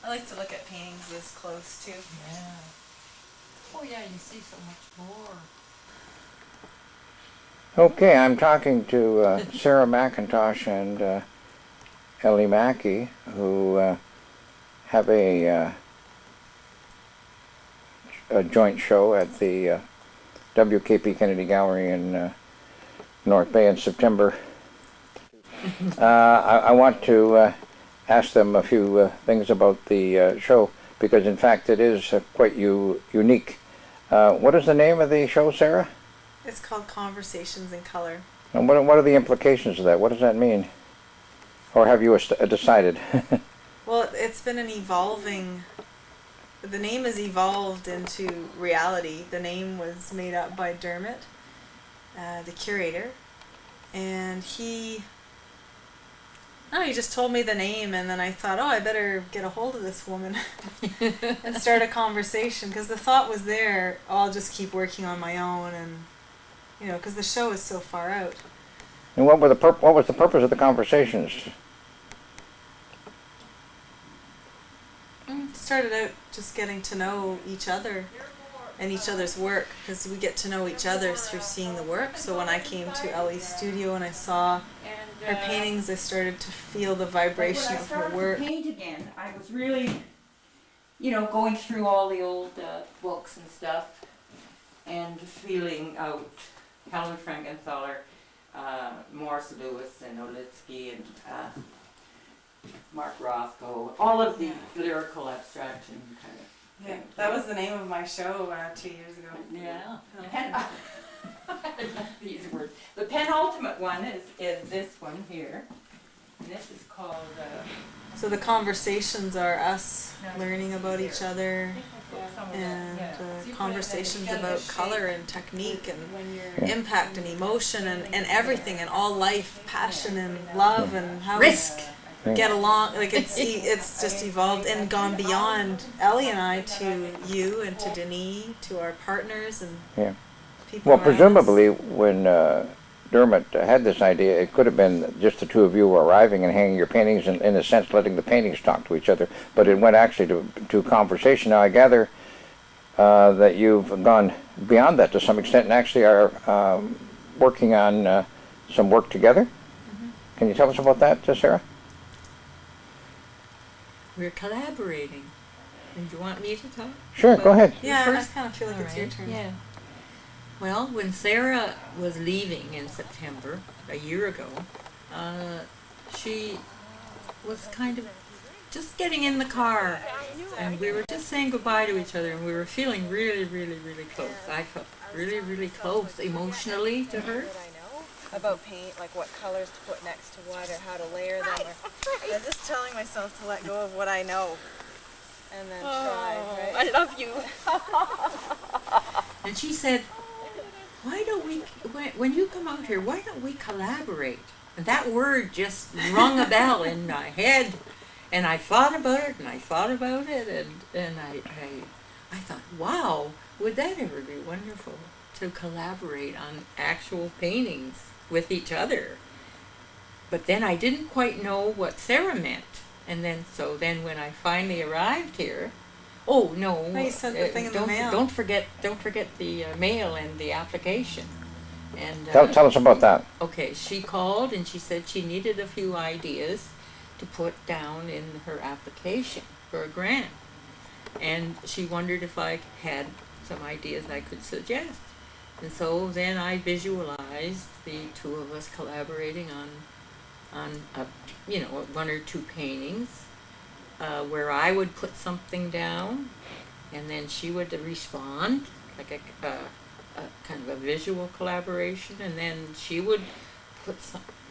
I like to look at paintings this close too. Yeah. Oh yeah, you see so much more. Okay, I'm talking to Sara McIntosh and Ellie Mackey, who have a joint show at the WKP Kennedy Gallery in North Bay in September. I want to ask them a few things about the show, because in fact it is quite unique. What is the name of the show, Sara? It's called Conversations in Color. And what are the implications of that? What does that mean? Or have you decided? Well, it's been an evolving... The name has evolved into reality. The name was made up by Dermot, the curator, and he just told me the name, and then I thought, I better get a hold of this woman and start a conversation, because the thought was there, I'll just keep working on my own, and because the show is so far out. And what was the purpose of the conversations? Started out just getting to know each other and each other's work, because we get to know each other through seeing the work. So when I came to Ellie's studio and I saw her paintings, I started to feel the vibration of her work. When I started to paint again, I was really, going through all the old books and stuff and feeling out Helen Frankenthaler, Morris Lewis and Olitsky and Mark Rothko, all of the lyrical abstraction kind of. Yeah, that was the name of my show 2 years ago. Yeah. I love these words. The penultimate one is this one here. And this is called... So the conversations are us learning about each other, and conversations about color and technique and impact and emotion and everything, and all life, passion and love, and how risk. Get along. Like it's just evolved and gone beyond Ellie and I to you and to Denis, to our partners and people. Well, presumably when Dermot had this idea, it could have been just the two of you arriving and hanging your paintings and, in a sense, letting the paintings talk to each other. But it went actually to conversation. Now I gather that you've gone beyond that to some extent and actually are working on some work together. Mm-hmm. Can you tell us about that, Sara? We're collaborating. And do you want me to talk? Sure, go ahead. Yeah, First? I kind of feel like it's your turn. Yeah. Well, when Sara was leaving in September, a year ago, she was kind of just getting in the car, and we were just saying goodbye to each other, and we were feeling really, really, really close. I felt really, really close emotionally to her. About paint, like what colors to put next to what, or how to layer them. I'm just telling myself to let go of what I know, and then try. Right? I love you. And she said, "Why don't we? When you come out here, why don't we collaborate?" And that word just rung a bell in my head, and I thought about it, and I thought about it, and I thought, wow, would that ever be wonderful to collaborate on actual paintings with each other. But then I didn't quite know what Sara meant, and then when I finally arrived here, you sent the thing in the mail. Don't forget the mail and the application. And Tell us about that. Okay, she called and she said she needed a few ideas to put down in her application for a grant, and she wondered if I had some ideas I could suggest. And so then I visualized the two of us collaborating on one or two paintings, where I would put something down, and then she would respond, like a kind of a visual collaboration, and then she would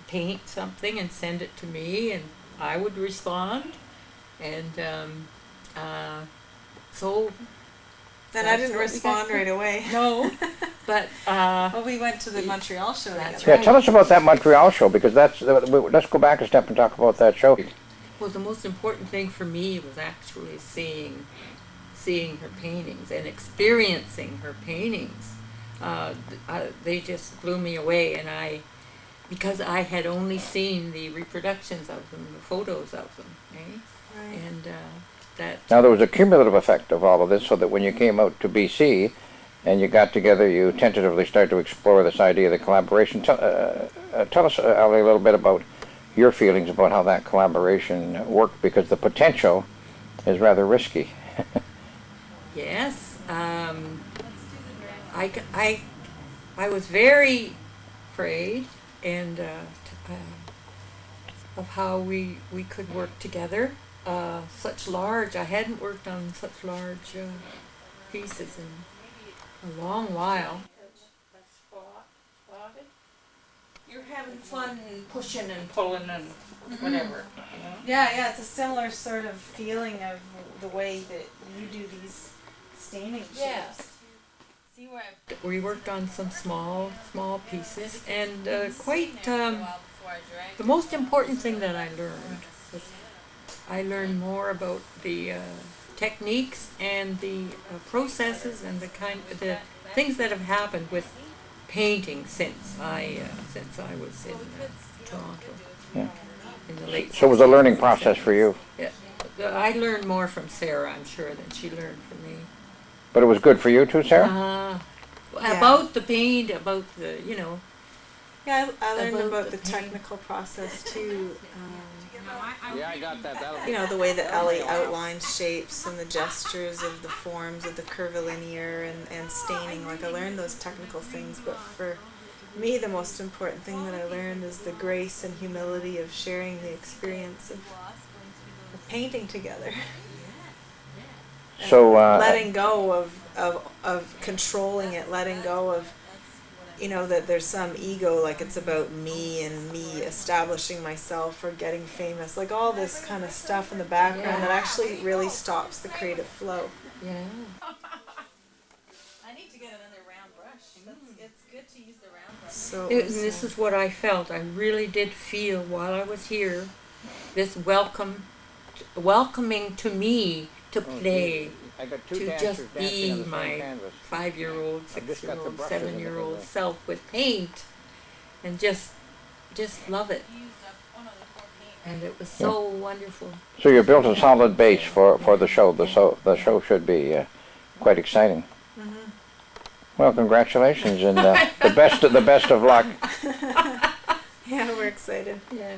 paint something and send it to me, and I would respond, and so. Then I didn't respond right away. No, but well, we went to the Montreal show together. Yeah, tell us about that Montreal show, because let's go back a step and talk about that show. Well, the most important thing for me was actually seeing her paintings and experiencing her paintings. They just blew me away, and because I had only seen the reproductions of them, the photos of them, eh? Right. And that. Now there was a cumulative effect of all of this, so that when you came out to BC and you got together, you tentatively started to explore this idea of the collaboration. Tell us, Ali, a little bit about your feelings about how that collaboration worked, because the potential is rather risky. Yes, I was very afraid and of how we could work together. I hadn't worked on such large pieces in a long while. You're having fun pushing and pulling and whatever. You know? Yeah, it's a similar sort of feeling of the way that you do these staining shapes. See where we worked on some small pieces, and quite the most important thing that I learned was I learned more about the techniques and the processes and the things that have happened with painting since I was in Toronto. Yeah. In the late. So it was a learning process for you. Yeah, I learned more from Sara, I'm sure, than she learned from me. But it was good for you too, Sara? About the paint, about the, Yeah, I learned about the paint. technical process too. Yeah, I got that. You know, the way that Ellie outlines shapes and the gestures of the forms of the curvilinear and staining. Like, I learned those technical things, but for me, the most important thing that I learned is the grace and humility of sharing the experience of painting together. So letting go of controlling it, letting go of, that there's some ego, like it's about me and me establishing myself or getting famous, like all this kind of stuff in the background that actually really stops the creative flow. Yeah. I need to get another round brush. It's good to use the round brush. So This is what I felt. I really did feel while I was here, this welcoming to me to play, I got two to dancers just dancing be on the same my canvas. 5-year-old, I've just got the 6-year-old, brushes in the 7-year-old middle. self with paint, and just love it. And it was so wonderful. So you built a solid base for the show. The show should be quite exciting. Mm-hmm. Well, congratulations and the best of luck. Yeah, we're excited. Yeah.